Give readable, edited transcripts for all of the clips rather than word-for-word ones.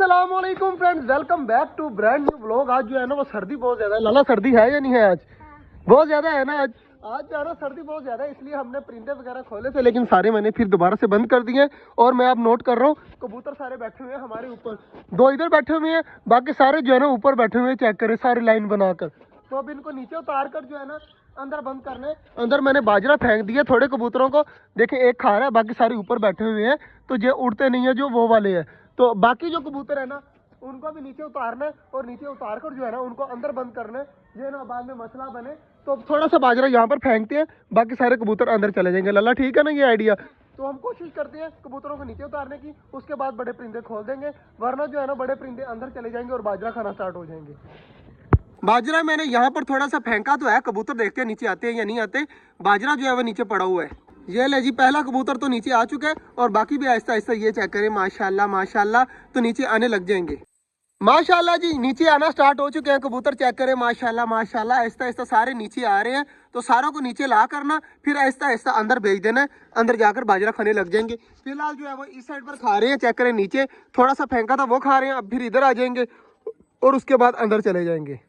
अस्सलाम वालेकुम friends, welcome back to brand new blog. आज जो है ना वो सर्दी बहुत ज्यादा है। लाला सर्दी है या नहीं है? आज बहुत ज्यादा है ना। आज जो है ना सर्दी बहुत ज्यादा है, इसलिए हमने परिंदे वगैरह खोले थे, लेकिन सारे मैंने फिर दोबारा से बंद कर दिए। और मैं अब नोट कर रहा हूँ, कबूतर सारे बैठे हुए हैं हमारे ऊपर, दो इधर बैठे हुए हैं, बाकी सारे जो है ना ऊपर बैठे हुए हैं। चेक करें सारी लाइन बनाकर। तो अब इनको नीचे उतार कर जो है ना अंदर बंद करने। अंदर मैंने बाजरा फेंक दिया थोड़े कबूतरों को, देखें एक खा रहा है, बाकी सारे ऊपर बैठे हुए हैं। तो ये उड़ते नहीं है जो वो वाले हैं। तो बाकी जो कबूतर है ना उनको भी नीचे उतारना है, और नीचे उतार कर जो है ना उनको अंदर बंद करना है, ये ना बाद में मसला बने। तो थोड़ा सा बाजरा यहाँ पर फेंकते हैं, बाकी सारे कबूतर अंदर चले जाएंगे। लल्ला ठीक है ना ये आइडिया? तो हम कोशिश करते हैं कबूतरों को नीचे उतारने की, उसके बाद बड़े परिंदे खोल देंगे, वरना जो है ना बड़े परिंदे अंदर चले जाएंगे और बाजरा खाना स्टार्ट हो जाएंगे। बाजरा मैंने यहाँ पर थोड़ा सा फेंका तो है, कबूतर देखते हैं नीचे आते हैं या नहीं आते। बाजरा जो है वो नीचे पड़ा हुआ है। ये ले जी, पहला कबूतर तो नीचे आ चुका है, और बाकी भी आहिस्ता आहिस्ता ये चेक करें, माशाल्लाह माशाल्लाह, तो नीचे आने लग जाएंगे। माशाल्लाह जी, नीचे आना स्टार्ट हो चुके हैं कबूतर। चेक करें माशाल्लाह माशाल्लाह, आहिस्ता आहिस्ता सारे नीचे आ रहे हैं। तो सारों को नीचे ला करना, फिर आहिस्ता आहिस्ता अंदर भेज देना है, अंदर जाकर बाजरा खाने लग जाएंगे। फिलहाल जो है वो इस साइड पर खा रहे हैं। चेक करें नीचे थोड़ा सा फेंका था वो खा रहे हैं, अब फिर इधर आ जाएंगे और उसके बाद अंदर चले जाएंगे।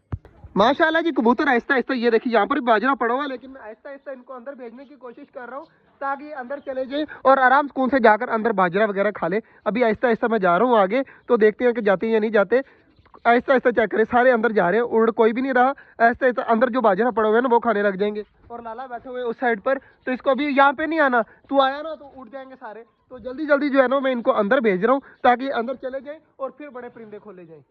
माशाल्लाह जी, कबूतर आहिस्ता आहिस्ता, ये देखिए यहाँ पर भी बाजरा पड़ा हुआ है, लेकिन मैं आहिस्ता आहिस्ता इनको अंदर भेजने की कोशिश कर रहा हूँ, ताकि ये अंदर चले जाए और आराम सुकून से जाकर अंदर बाजरा वगैरह खा ले। अभी आहिस्ता आहिस्ता मैं जा रहा हूँ आगे, तो देखते हैं कि जाते हैं या नहीं जाते। आहिस्ता आहिस्ता चेक करें, सारे अंदर जा रहे हैं, उड़ कोई भी नहीं रहा। आहिस्ता आहिस्ता अंदर जो बाजरा पड़ा हुआ है ना वो खाने लग जाएंगे। और लाला बैठे हुए उस साइड पर, तो इसको अभी यहाँ पे नहीं आना, तू आया ना तो उड़ जाएंगे सारे। तो जल्दी जल्दी जो है ना मैं इनको अंदर भेज रहा हूँ, ताकि अंदर चले जाए और फिर बड़े परिंदे खोले जाए।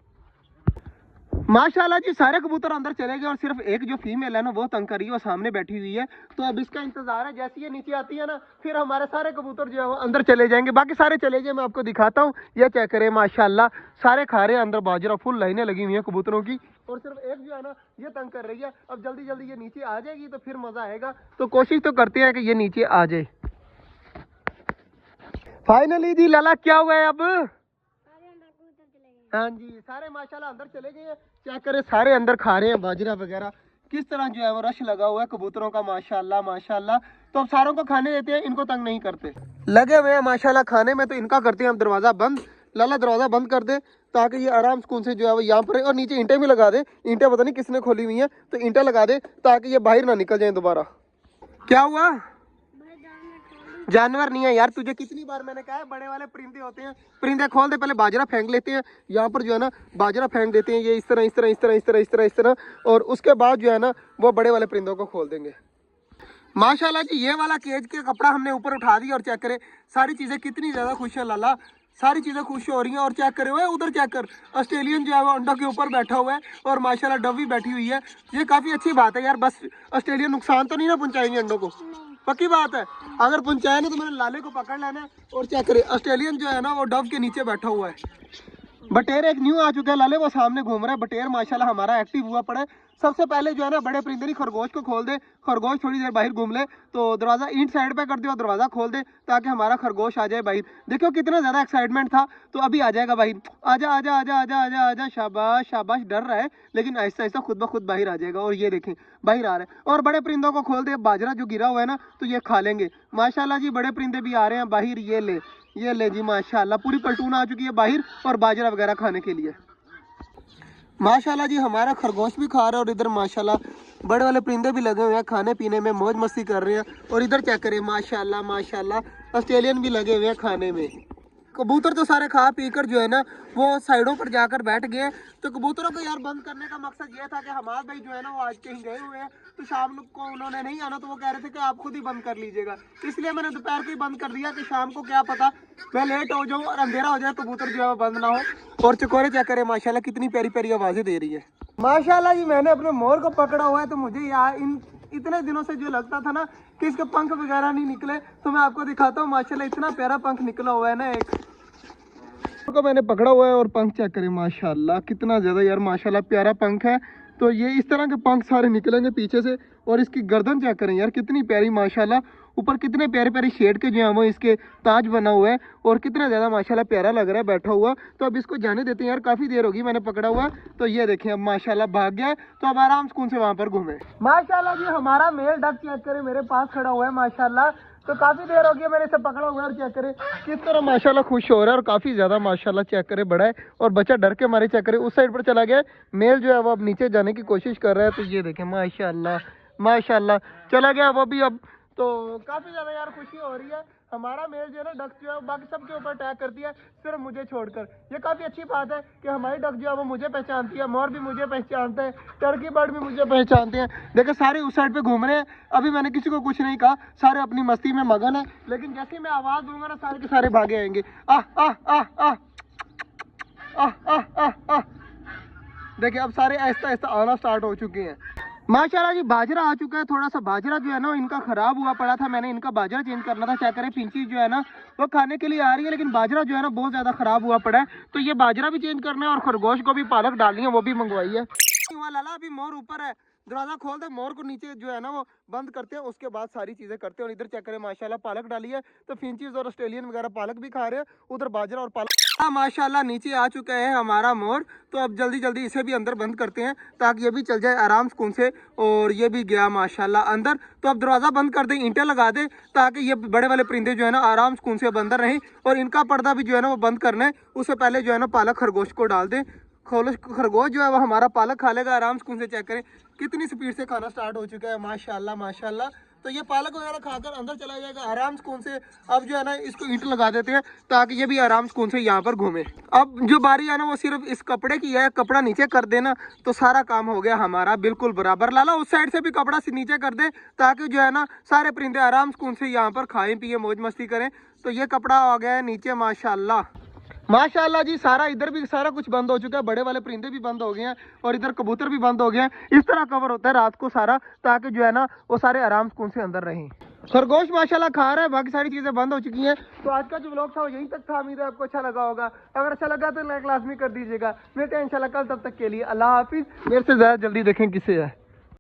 माशाल्लाह जी, सारे कबूतर अंदर चले गए, और सिर्फ एक जो फीमेल है ना वो तंग कर रही है, वो सामने बैठी हुई है। तो अब इसका इंतजार है, जैसे ये नीचे आती है ना फिर हमारे सारे कबूतर जो है वो अंदर चले जाएंगे। बाकी सारे चले गए, मैं आपको दिखाता हूँ। ये चेक करें माशाल्लाह, सारे खा रहे हैं अंदर बाजरा, फुल लाइनें लगी हुई हैं कबूतरों की, और सिर्फ एक जो है ना ये तंग कर रही है। अब जल्दी जल्दी ये नीचे आ जाएगी तो फिर मजा आएगा। तो कोशिश तो करते हैं कि ये नीचे आ जाए। फाइनली जी लाला, क्या हुआ है अब? हाँ जी, सारे माशाल्लाह अंदर चले गए हैं। चेक करें सारे अंदर खा रहे हैं बाजरा वगैरह। किस तरह जो है वो रश लगा हुआ है कबूतरों का, माशाल्लाह माशाल्लाह। तो अब सारों को खाने देते हैं, इनको तंग नहीं करते। लगे हुए हैं माशाल्लाह खाने में, तो इनका करते हैं हम दरवाजा बंद। लाला दरवाजा बंद कर दे, ताकि ये आराम सुकून से जो है वो यहाँ पर, और नीचे ईंटें भी लगा दे। ईंटें पता नहीं किसने खोली हुई हैं, तो ईंटें लगा दे ताकि ये बाहर ना निकल जाए दोबारा। क्या हुआ? जानवर नहीं है यार, तुझे कितनी बार मैंने कहा है, बड़े वाले परिंदे होते हैं। परिंदे खोल दे, पहले बाजरा फेंक लेते हैं यहाँ पर जो है ना, बाजरा फेंक देते हैं ये इस तरह इस तरह इस तरह इस तरह इस तरह इस तरह, और उसके बाद जो है ना वो बड़े वाले परिंदों को खोल देंगे। माशाल्लाह जी, ये वाला केज के कपड़ा हमने ऊपर उठा दिया, और चेक करें सारी चीजें कितनी ज्यादा खुश है लाला, सारी चीजें खुश हो रही हैं। और चेक करे हुए उधर, चेक कर, ऑस्ट्रेलियन जो है वो अंडों के ऊपर बैठा हुआ है, और माशाल्लाह डवी बैठी हुई है। ये काफी अच्छी बात है यार। बस ऑस्ट्रेलियन नुकसान तो नहीं ना पहुंचाएंगे अंडों को? पक्की बात है, अगर पहुंचाए ना तो मैंने लाले को पकड़ लेना है। और चेक करे ऑस्ट्रेलियन जो है ना वो डव के नीचे बैठा हुआ है। बटेर एक न्यू आ चुका है लाले, वो सामने घूम रहा है। बटेर माशाल्लाह हमारा एक्टिव हुआ पड़ा है। सबसे पहले जो है ना बड़े परिंदे नहीं, खरगोश को खोल दे, खरगोश थोड़ी देर बाहर घूम ले, तो दरवाजा ईंट साइड पे कर दे और दरवाजा खोल दे, ताकि हमारा खरगोश आ जाए बाहर। देखो कितना ज्यादा एक्साइटमेंट था, तो अभी आ जाएगा बाहर। आजा आजा आजा आजा आजा आजा, शाबाश शाबाश। डर रहा है लेकिन आहिस्ता आहिस्ता खुद ब खुद बाहर आ जाएगा। और ये देखें बाहर आ रहा है। और बड़े परिंदों को खोल दे, बाजरा जो गिरा हुआ है ना तो ये खा लेंगे। माशाल्लाह जी, बड़े परिंदे भी आ रहे हैं बाहर। ये ले जी माशाल्लाह, पूरी पलटून आ चुकी है बाहर, और बाजरा वगैरह खाने के लिए। माशाल्लाह जी, हमारा खरगोश भी खा रहा है, और इधर माशाल्लाह बड़े वाले परिंदे भी लगे हुए हैं खाने पीने में, मौज मस्ती कर रहे हैं। और इधर चेक करें माशाल्लाह माशाल्लाह, ऑस्ट्रेलियन भी लगे हुए हैं खाने में। कबूतर तो सारे खा पी कर जो है ना वो साइडों पर जाकर बैठ गए। तो कबूतरों को यार बंद करने का मकसद ये था कि हमारे भाई जो है ना वो आज कहीं गए हुए हैं, तो शाम को उन्होंने नहीं आना, तो वो कह रहे थे कि आप खुद ही बंद कर लीजिएगा। इसलिए मैंने दोपहर को ही बंद कर दिया, कि शाम को क्या पता मैं लेट हो जाऊँ और अंधेरा हो जाए, कबूतर जो है बंद ना हो। और चकोरे चेक करें माशाल्लाह, कितनी प्यारी प्यारी आवाजें दे रही है। माशाल्लाह जी, मैंने अपने मोर को पकड़ा हुआ है, तो मुझे यार इतने दिनों से जो लगता था ना कि इसके पंख वगैरह नहीं निकले, तो मैं आपको दिखाता हूँ। माशाल्लाह इतना प्यारा पंख निकला हुआ है ना एक को मैंने पकड़ा हुआ है। और पंख चेक करें माशाल्लाह, कितना ज्यादा यार माशाल्लाह प्यारा पंख है। तो ये इस तरह के पंख सारे निकलेंगे पीछे से। और इसकी गर्दन चेक करें यार, कितनी प्यारी माशाल्लाह, ऊपर कितने प्यारे प्यारे शेड के जो है वो इसके ताज बना हुआ है, और कितना ज्यादा माशाल्लाह प्यारा लग रहा है बैठा हुआ। तो अब इसको जाने देते हैं यार, काफी देर होगी मैंने पकड़ा हुआ। तो ये देखें अब माशाल्लाह भाग गया है, तो अब आराम सुकून से वहां पर घूमे। माशाल्लाह जी, हमारा मेल डक चेक करें मेरे पास खड़ा हुआ है माशाल्लाह। तो काफ़ी देर हो गई मैंने इसे पकड़ा हुआ है और चेक करें किस तरह माशाल्लाह खुश हो रहा है और काफ़ी ज़्यादा माशाल्लाह चेक करें बड़ा है। और बच्चा डर के मारे चेक करें उस साइड पर चला गया, मेल जो है वो अब नीचे जाने की कोशिश कर रहा है। तो ये देखें माशाल्लाह माशाल्लाह चला गया वो भी अब। तो काफ़ी ज़्यादा यार खुशी हो रही है। हमारा मेल जो है ना डक जो है बाकी सबके ऊपर अटैक करती है, सिर्फ मुझे छोड़कर। ये काफ़ी अच्छी बात है कि हमारी डक जो है वो मुझे पहचानती है, मोर भी मुझे पहचानता है, टर्की बर्ड भी मुझे पहचानते हैं। देखो सारे उस साइड पे घूम रहे हैं, अभी मैंने किसी को कुछ नहीं कहा, सारे अपनी मस्ती में मगन है। लेकिन जैसे ही मैं आवाज़ दूंगा ना सारे के सारे भागे आएंगे। आह आह आह आह आह आह आह आह। देखिए अब सारे आहिस्ता आहिस्ता आना स्टार्ट हो चुके हैं। माशाल्लाह जी बाजरा आ चुका है। थोड़ा सा बाजरा जो है ना इनका खराब हुआ पड़ा था, मैंने इनका बाजरा चेंज करना था। क्या करें फिंची जो है ना वो खाने के लिए आ रही है, लेकिन बाजरा जो है ना बहुत ज़्यादा खराब हुआ पड़ा है। तो ये बाजरा भी चेंज करना है और खरगोश को भी पालक डालनी है, वो भी मंगवाई है। लाला अभी मोर ऊपर है, दरवाजा खोल दे, मोर को नीचे जो है ना वो बंद करते हैं, उसके बाद सारी चीजें करते हैं। और इधर चेक करें माशाल्लाह पालक डाली है, तो फिंचीज और ऑस्ट्रेलियन वगैरह पालक भी खा रहे हैं, उधर बाजरा और पालक। माशाल्लाह नीचे आ चुका है हमारा मोर। तो अब जल्दी जल्दी इसे भी अंदर बंद करते हैं ताकि ये भी चल जाए आराम सुकून से। और ये भी गया माशाल्लाह अंदर। तो अब दरवाजा बंद कर दें, ईंटें लगा दें ताकि ये बड़े वाले परिंदे जो है ना आराम सुकून से अंदर रहें। और इनका पर्दा भी जो है ना वो बंद करना है, उससे पहले जो है ना पालक खरगोश को डाल दें। खरगोश जो है वो हमारा पालक खा लेगा आराम सुकून से। चेक करें कितनी स्पीड से खाना स्टार्ट हो चुका है माशाल्लाह माशाल्लाह। तो ये पालक वगैरह खाकर अंदर चला जाएगा आराम सुकून से। अब जो है ना इसको ईंट लगा देते हैं ताकि ये भी आराम सुकून से यहाँ पर घूमे। अब जो बारी है ना वो सिर्फ इस कपड़े की है, कपड़ा नीचे कर देना तो सारा काम हो गया हमारा बिल्कुल बराबर। लाला उस साइड से भी कपड़ा नीचे कर दे ताकि जो है ना सारे परिंदे आराम सुकून से यहाँ पर खाएं पिए मौज मस्ती करें। तो ये कपड़ा आ गया है नीचे माशाल्लाह माशाल्लाह जी। सारा इधर भी सारा कुछ बंद हो चुका है, बड़े वाले परिंदे भी बंद हो गए हैं और इधर कबूतर भी बंद हो गए हैं। इस तरह कवर होता है रात को सारा ताकि जो है ना वो सारे आराम सुकून से अंदर रहें। खरगोश माशाल्लाह खा रहा है, बाकी सारी चीज़ें बंद हो चुकी हैं। तो आज का जो व्लॉग था वो यहीं तक था। उम्मीद है आपको अच्छा लगा होगा। अगर अच्छा लगा तो लाइक लाजमी कर दीजिएगा। मिलते हैं इंशाल्लाह कल, तब तक के लिए अल्लाह हाफिज़। मेरे से ज़्यादा जल्दी देखें किसे है।